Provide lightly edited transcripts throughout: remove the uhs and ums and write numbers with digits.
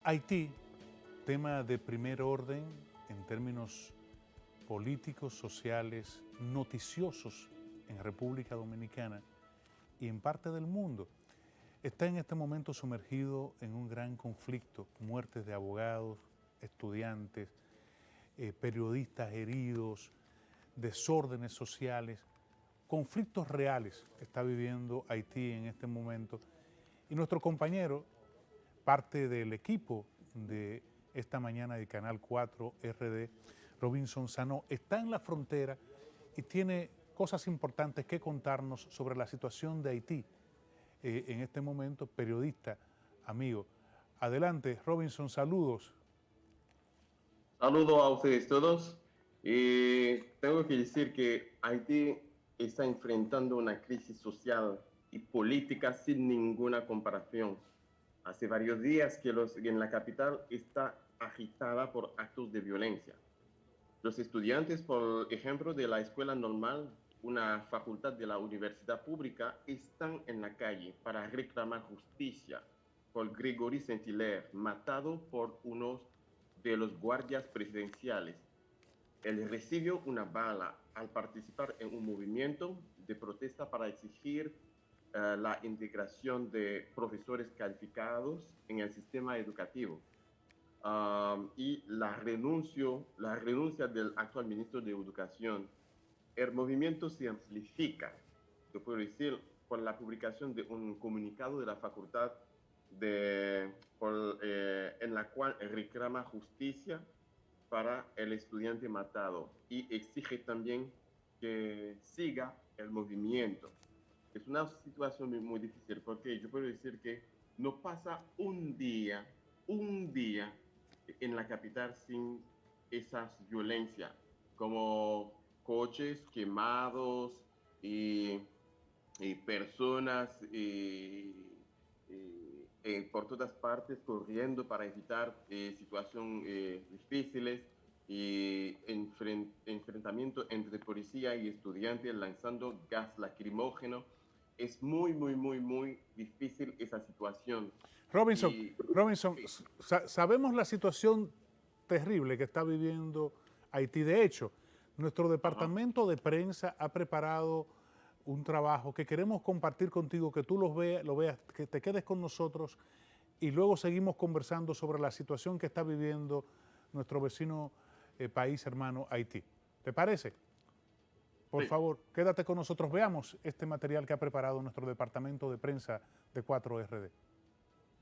Haití, tema de primer orden en términos políticos, sociales, noticiosos en República Dominicana y en parte del mundo, está en este momento sumergido en un gran conflicto, muertes de abogados, estudiantes, periodistas heridos, desórdenes sociales, conflictos reales está viviendo Haití en este momento. Y nuestro compañero, parte del equipo de esta mañana de Canal 4 RD, Robinson Sanó, está en la frontera y tiene cosas importantes que contarnos sobre la situación de Haití en este momento. Periodista, amigo. Adelante, Robinson, saludos. Saludo a ustedes todos. Tengo que decir que Haití está enfrentando una crisis social y política sin ninguna comparación. Hace varios días que en la capital está agitada por actos de violencia. Los estudiantes, por ejemplo, de la Escuela Normal, una facultad de la universidad pública, están en la calle para reclamar justicia por Gregory Saint-Hilaire, matado por unos de los guardias presidenciales. Él recibió una bala al participar en un movimiento de protesta para exigir la integración de profesores calificados en el sistema educativo. Y la renuncia del actual ministro de Educación. El movimiento se amplifica, yo puedo decir, por la publicación de un comunicado de la facultad en la cual reclama justicia para el estudiante matado y exige también que siga el movimiento. Es una situación muy difícil porque yo puedo decir que no pasa un día en la capital sin esas violencias, como coches quemados y personas por todas partes corriendo para evitar situaciones difíciles y enfrentamiento entre policía y estudiantes lanzando gas lacrimógeno. Es muy difícil esa situación. Robinson, sabemos la situación terrible que está viviendo Haití. De hecho, nuestro departamento de prensa ha preparado un trabajo que queremos compartir contigo, que tú lo veas, que te quedes con nosotros y luego seguimos conversando sobre la situación que está viviendo nuestro vecino país hermano Haití. ¿Te parece? Por favor, quédate con nosotros. Veamos este material que ha preparado nuestro departamento de prensa de 4RD.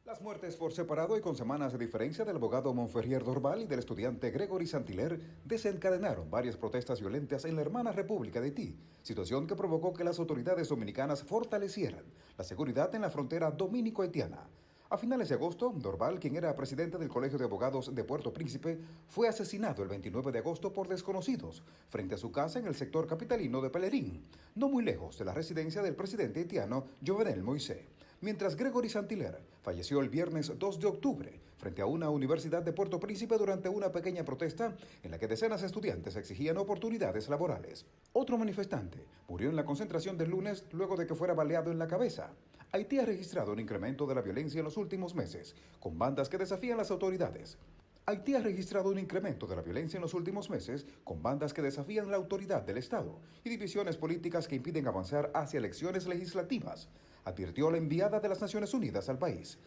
Las muertes por separado y con semanas de diferencia del abogado Montferrier Dorbal y del estudiante Gregory Saint-Hilaire desencadenaron varias protestas violentas en la hermana República de Haití, situación que provocó que las autoridades dominicanas fortalecieran la seguridad en la frontera dominico-haitiana. A finales de agosto, Dorbal, quien era presidente del Colegio de Abogados de Puerto Príncipe, fue asesinado el 29 de agosto por desconocidos frente a su casa en el sector capitalino de Pelerín, no muy lejos de la residencia del presidente haitiano Jovenel Moïse. Mientras Gregory Saint-Hilaire falleció el viernes 2 de octubre frente a una universidad de Puerto Príncipe durante una pequeña protesta en la que decenas de estudiantes exigían oportunidades laborales. Otro manifestante murió en la concentración del lunes luego de que fuera baleado en la cabeza. Haití ha registrado un incremento de la violencia en los últimos meses, con bandas que desafían las autoridades. Haití ha registrado un incremento de la violencia en los últimos meses, con bandas que desafían la autoridad del Estado y divisiones políticas que impiden avanzar hacia elecciones legislativas, advirtió la enviada de las Naciones Unidas al país.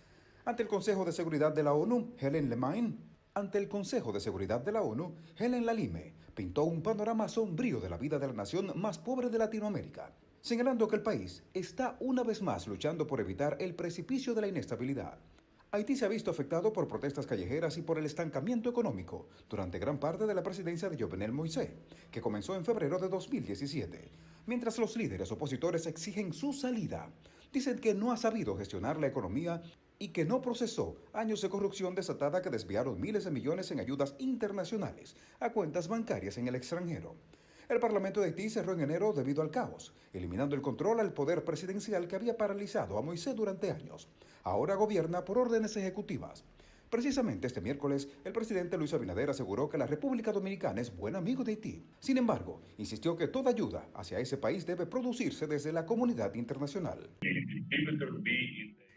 Ante el Consejo de Seguridad de la ONU, Hélène Lalime pintó un panorama sombrío de la vida de la nación más pobre de Latinoamérica, señalando que el país está una vez más luchando por evitar el precipicio de la inestabilidad. Haití se ha visto afectado por protestas callejeras y por el estancamiento económico durante gran parte de la presidencia de Jovenel Moïse, que comenzó en febrero de 2017. Mientras los líderes opositores exigen su salida, dicen que no ha sabido gestionar la economía y que no procesó años de corrupción desatada que desviaron miles de millones en ayudas internacionales a cuentas bancarias en el extranjero. El Parlamento de Haití cerró en enero debido al caos, eliminando el control al poder presidencial que había paralizado a Moïse durante años. Ahora gobierna por órdenes ejecutivas. Precisamente este miércoles, el presidente Luis Abinader aseguró que la República Dominicana es buen amigo de Haití. Sin embargo, insistió que toda ayuda hacia ese país debe producirse desde la comunidad internacional.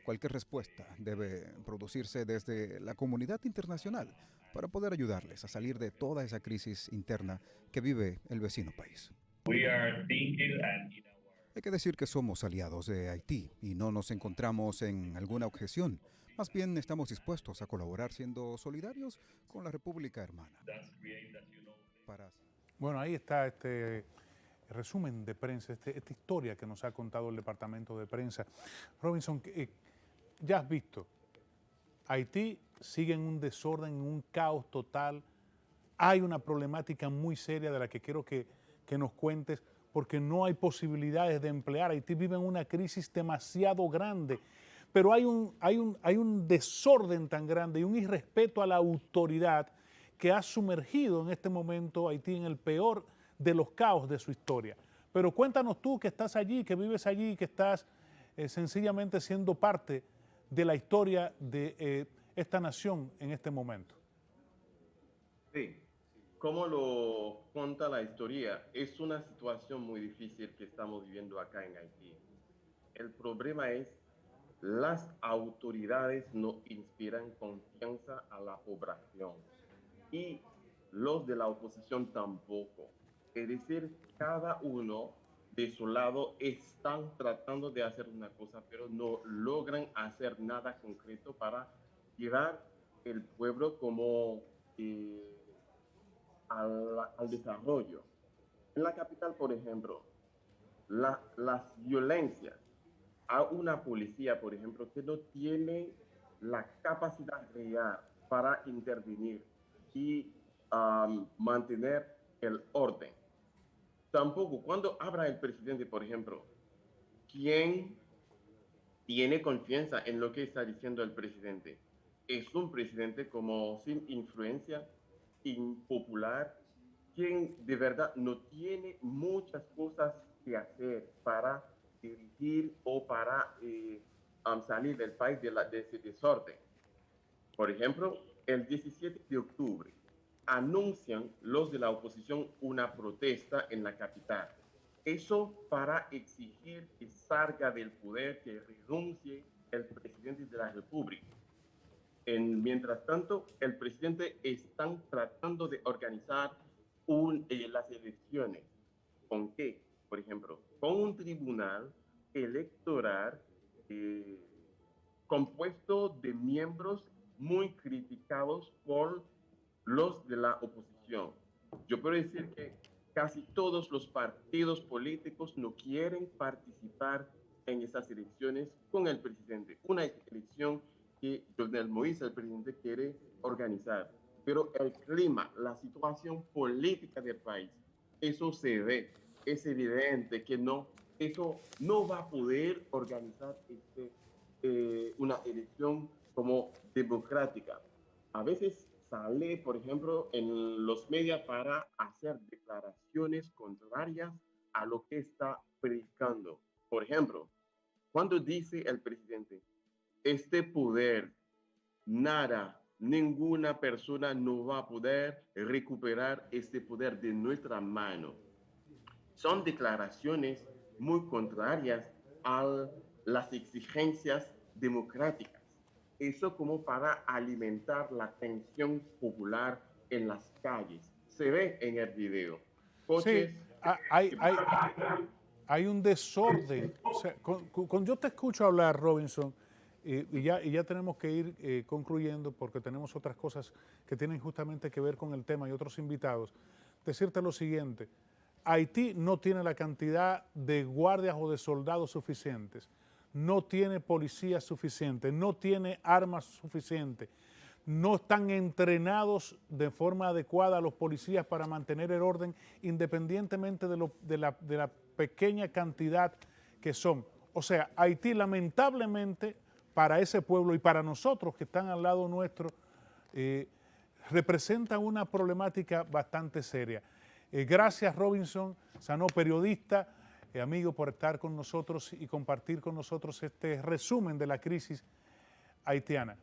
Cualquier respuesta debe producirse desde la comunidad internacional para poder ayudarles a salir de toda esa crisis interna que vive el vecino país. Hay que decir que somos aliados de Haití y no nos encontramos en alguna objeción. Más bien estamos dispuestos a colaborar siendo solidarios con la República Hermana. Bueno, ahí está este resumen de prensa, esta historia que nos ha contado el Departamento de Prensa. Robinson, ya has visto, Haití sigue en un desorden, en un caos total. Hay una problemática muy seria de la que quiero que nos cuentes, porque no hay posibilidades de emplear. Haití vive en una crisis demasiado grande, pero hay un desorden tan grande y un irrespeto a la autoridad que ha sumergido en este momento a Haití en el peor de los caos de su historia. Pero cuéntanos tú que estás allí, que vives allí, que estás sencillamente siendo parte de la historia de esta nación en este momento. Sí, como lo cuenta la historia, es una situación muy difícil que estamos viviendo acá en Haití. El problema es las autoridades no inspiran confianza a la población y los de la oposición tampoco. Es decir, cada uno de su lado están tratando de hacer una cosa, pero no logran hacer nada concreto para llevar el pueblo como al desarrollo. En la capital, por ejemplo, las violencias a una policía, por ejemplo, que no tiene la capacidad real para intervenir y mantener el orden. Tampoco, cuando habla el presidente, por ejemplo, ¿quién tiene confianza en lo que está diciendo el presidente? Es un presidente como sin influencia, impopular, quien de verdad no tiene muchas cosas que hacer para dirigir o para salir del país de ese desorden. Por ejemplo, el 17 de octubre anuncian los de la oposición una protesta en la capital. Eso para exigir que salga del poder, que renuncie el presidente de la República. Mientras tanto, el presidente está tratando de organizar las elecciones. ¿Con qué? Por ejemplo, con un tribunal electoral compuesto de miembros muy criticados por los de la oposición. Yo puedo decir que casi todos los partidos políticos no quieren participar en esas elecciones con el presidente. Una elección que Jovenel Moïse, el presidente, quiere organizar. Pero el clima, la situación política del país, eso se ve. Es evidente que eso no va a poder organizar una elección como democrática. A veces sale, por ejemplo, en los medios para hacer declaraciones contrarias a lo que está predicando. Por ejemplo, cuando dice el presidente, este poder, ninguna persona no va a poder recuperar este poder de nuestra mano. Son declaraciones muy contrarias a las exigencias democráticas. Eso como para alimentar la tensión popular en las calles. Se ve en el video. Coches. Sí, hay un desorden. O sea, cuando yo te escucho hablar, Robinson, y ya tenemos que ir concluyendo porque tenemos otras cosas que tienen justamente que ver con el tema y otros invitados, decirte lo siguiente. Haití no tiene la cantidad de guardias o de soldados suficientes, no tiene policías suficientes, no tiene armas suficientes, no están entrenados de forma adecuada los policías para mantener el orden independientemente de la pequeña cantidad que son. O sea, Haití lamentablemente para ese pueblo y para nosotros que están al lado nuestro representa una problemática bastante seria. Gracias Robinson Sanó, periodista, amigo, por estar con nosotros y compartir con nosotros este resumen de la crisis haitiana.